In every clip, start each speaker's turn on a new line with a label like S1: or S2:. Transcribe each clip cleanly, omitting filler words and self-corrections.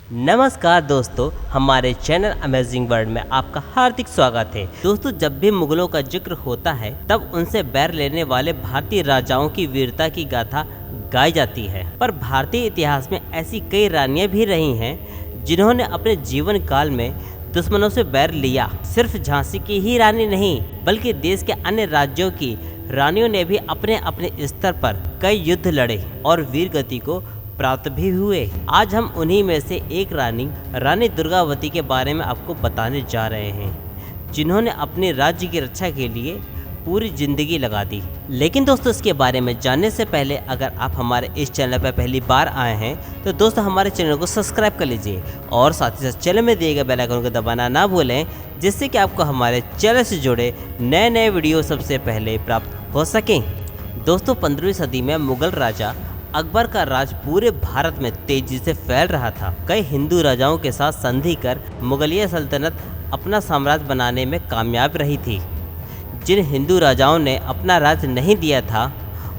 S1: नमस्कार दोस्तों, हमारे चैनल अमेजिंग वर्ल्ड में आपका हार्दिक स्वागत है। दोस्तों, जब भी मुगलों का जिक्र होता है तब उनसे बैर लेने वाले भारतीय राजाओं की वीरता की गाथा गाई जाती है। पर भारतीय इतिहास में ऐसी कई रानियां भी रही हैं जिन्होंने अपने जीवन काल में दुश्मनों से बैर लिया। सिर्फ झांसी की ही रानी नहीं, बल्कि देश के अन्य राज्यों की रानियों ने भी अपने अपने स्तर पर कई युद्ध लड़े और वीर गति को प्राप्त भी हुए। आज हम उन्हीं में से एक रानी दुर्गावती के बारे में आपको बताने जा रहे हैं, जिन्होंने अपने राज्य की रक्षा के लिए पूरी जिंदगी लगा दी। लेकिन दोस्तों, इसके बारे में जानने से पहले अगर आप हमारे इस चैनल पर पहली बार आए हैं तो दोस्तों हमारे चैनल को सब्सक्राइब कर लीजिए और साथ ही साथ चैनल में दिए गए बेल आइकन को दबाना ना भूलें, जिससे कि आपको हमारे चैनल से जुड़े नए नए वीडियो सबसे पहले प्राप्त हो सकें। दोस्तों, 15वीं सदी में मुगल राजा अकबर का राज पूरे भारत में तेजी से फैल रहा था। कई हिंदू राजाओं के साथ संधि कर मुगलिया सल्तनत अपना साम्राज्य बनाने में कामयाब रही थी। जिन हिंदू राजाओं ने अपना राज नहीं दिया था,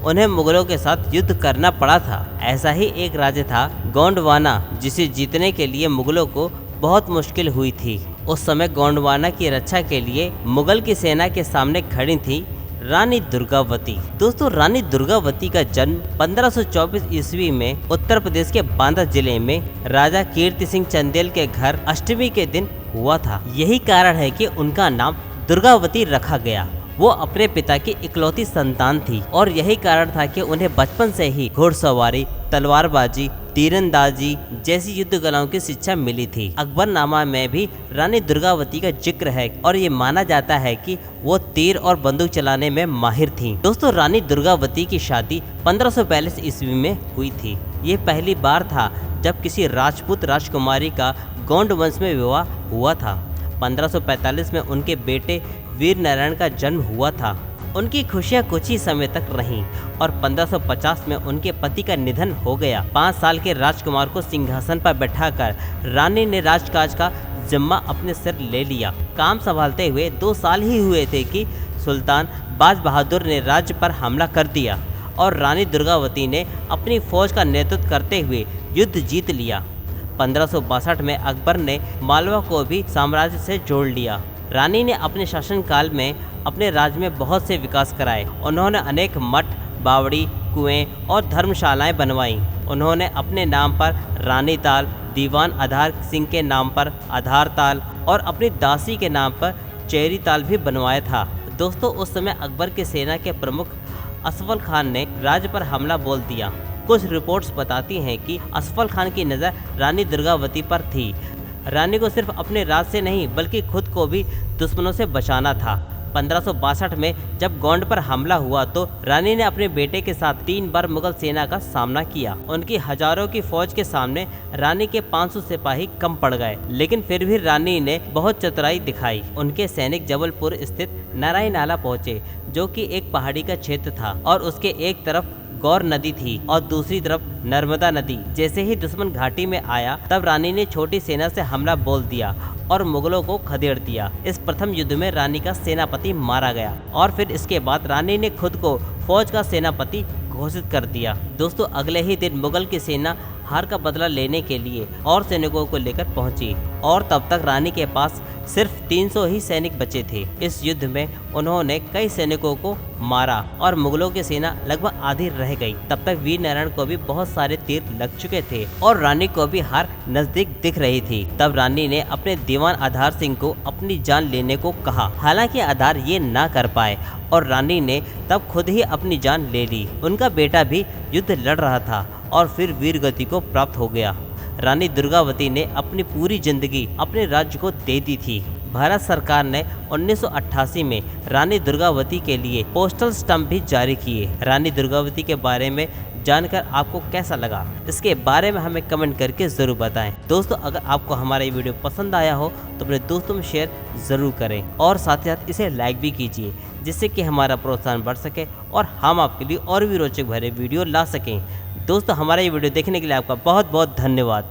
S1: उन्हें मुगलों के साथ युद्ध करना पड़ा था। ऐसा ही एक राज्य था गोंडवाना, जिसे जीतने के लिए मुगलों को बहुत मुश्किल हुई थी। उस समय गोंडवाना की रक्षा के लिए मुगल की सेना के सामने खड़ी थी रानी दुर्गावती। दोस्तों, रानी दुर्गावती का जन्म 1524 ईस्वी में उत्तर प्रदेश के बांदा जिले में राजा कीर्ति सिंह चंदेल के घर अष्टमी के दिन हुआ था। यही कारण है कि उनका नाम दुर्गावती रखा गया। वो अपने पिता की इकलौती संतान थी और यही कारण था कि उन्हें बचपन से ही घुड़सवारी, तलवारबाजी, तीरंदाजी जैसी युद्ध कलाओं की शिक्षा मिली थी। अकबरनामा में भी रानी दुर्गावती का जिक्र है और ये माना जाता है कि वो तीर और बंदूक चलाने में माहिर थी। दोस्तों, रानी दुर्गावती की शादी 1542 ईस्वी में हुई थी। ये पहली बार था जब किसी राजपूत राजकुमारी का गोंड वंश में विवाह हुआ था। 1545 में उनके बेटे वीर नारायण का जन्म हुआ था। उनकी खुशियां कुछ ही समय तक रहीं और 1550 में उनके पति का निधन हो गया। 5 साल के राजकुमार को सिंहासन पर बैठाकर रानी ने राजकाज का जिम्मा अपने सिर ले लिया। काम संभालते हुए 2 साल ही हुए थे कि सुल्तान बाज बहादुर ने राज्य पर हमला कर दिया और रानी दुर्गावती ने अपनी फौज का नेतृत्व करते हुए युद्ध जीत लिया। 1562 में अकबर ने मालवा को भी साम्राज्य से जोड़ लिया। रानी ने अपने शासनकाल में अपने राज्य में बहुत से विकास कराए। उन्होंने अनेक मठ, बावड़ी, कुएं और धर्मशालाएं बनवाईं। उन्होंने अपने नाम पर रानी ताल, दीवान आधार सिंह के नाम पर आधार ताल और अपनी दासी के नाम पर चेरी ताल भी बनवाया था। दोस्तों, उस समय अकबर की सेना के प्रमुख असफल खान ने राज्य पर हमला बोल दिया। कुछ रिपोर्ट्स बताती हैं कि असफल खान की नज़र रानी दुर्गावती पर थी। रानी को सिर्फ अपने राज से नहीं बल्कि खुद को भी दुश्मनों से बचाना था। 1562 में जब गोंड पर हमला हुआ तो रानी ने अपने बेटे के साथ 3 बार मुगल सेना का सामना किया। उनकी हजारों की फौज के सामने रानी के 500 सिपाही कम पड़ गए, लेकिन फिर भी रानी ने बहुत चतुराई दिखाई। उनके सैनिक जबलपुर स्थित नारायण नाला पहुंचे, जो कि एक पहाड़ी का क्षेत्र था और उसके एक तरफ गौर नदी थी और दूसरी तरफ नर्मदा नदी। जैसे ही दुश्मन घाटी में आया, तब रानी ने छोटी सेना से हमला बोल दिया और मुगलों को खदेड़ दिया। इस प्रथम युद्ध में रानी का सेनापति मारा गया और फिर इसके बाद रानी ने खुद को फौज का सेनापति घोषित कर दिया। दोस्तों, अगले ही दिन मुगल की सेना हार का बदला लेने के लिए और सैनिकों को लेकर पहुंची और तब तक रानी के पास सिर्फ 300 ही सैनिक बचे थे। इस युद्ध में उन्होंने कई सैनिकों को मारा और मुगलों की सेना लगभग आधी रह गई। तब तक वीर नारायण को भी बहुत सारे तीर लग चुके थे और रानी को भी हार नजदीक दिख रही थी। तब रानी ने अपने दीवान आधार सिंह को अपनी जान लेने को कहा। हालांकि आधार ये ना कर पाए और रानी ने तब खुद ही अपनी जान ले ली। उनका बेटा भी युद्ध लड़ रहा था और फिर वीर गति को प्राप्त हो गया। रानी दुर्गावती ने अपनी पूरी जिंदगी अपने राज्य को दे दी थी। भारत सरकार ने 1988 में रानी दुर्गावती के लिए पोस्टल स्टैम्प भी जारी किए। रानी दुर्गावती के बारे में जानकर आपको कैसा लगा, इसके बारे में हमें कमेंट करके ज़रूर बताएं। दोस्तों, अगर आपको हमारा ये वीडियो पसंद आया हो तो अपने दोस्तों में शेयर ज़रूर करें और साथ ही साथ इसे लाइक भी कीजिए, जिससे कि हमारा प्रोत्साहन बढ़ सके और हम आपके लिए और भी रोचक भरे वीडियो ला सकें। दोस्तों, हमारा ये वीडियो देखने के लिए आपका बहुत बहुत धन्यवाद।